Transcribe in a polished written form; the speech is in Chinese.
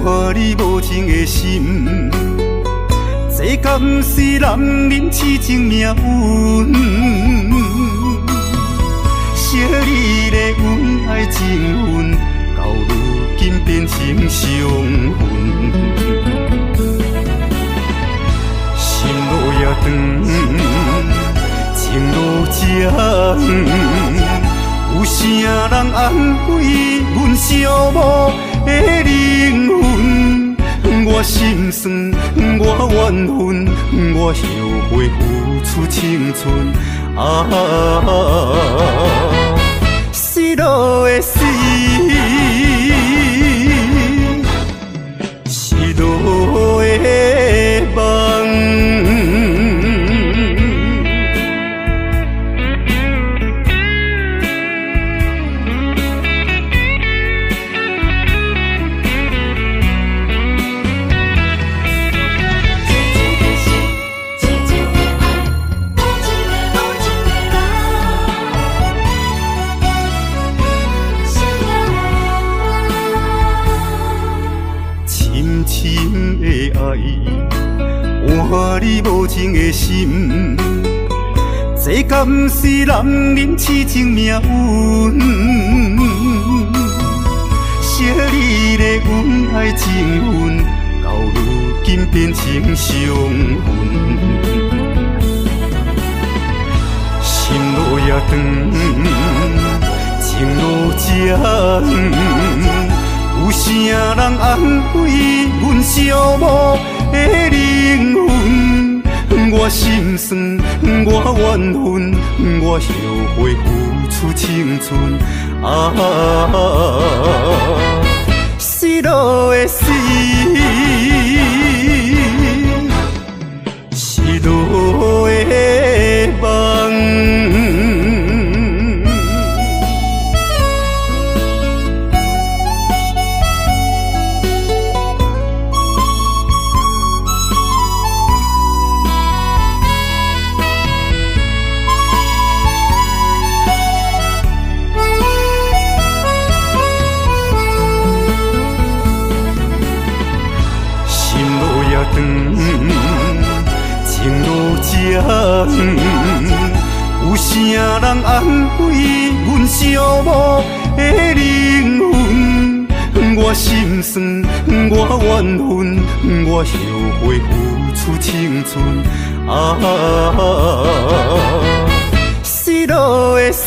换你无情的心，这敢不是男人痴情命运？惜你的恩爱情分，到如今变成伤痕。心路也长，情路也远，有啥人安慰阮寂寞的灵魂？我心酸，我怨恨，我后悔付出青春。失落的死，失落的梦。深的爱，换你无情的心，这敢不是男人痴情命运？惜你的恩爱情分，到如今变成伤痕。心路也长，情路也远，有啥人安慰阮寂寞的灵魂？我心酸，我怨恨，我后悔付出青春。失落的死，失落的梦。情路也远，有啥人安慰阮寂寞的灵魂？我心酸，我怨恨，我后悔付出青春。失落的死。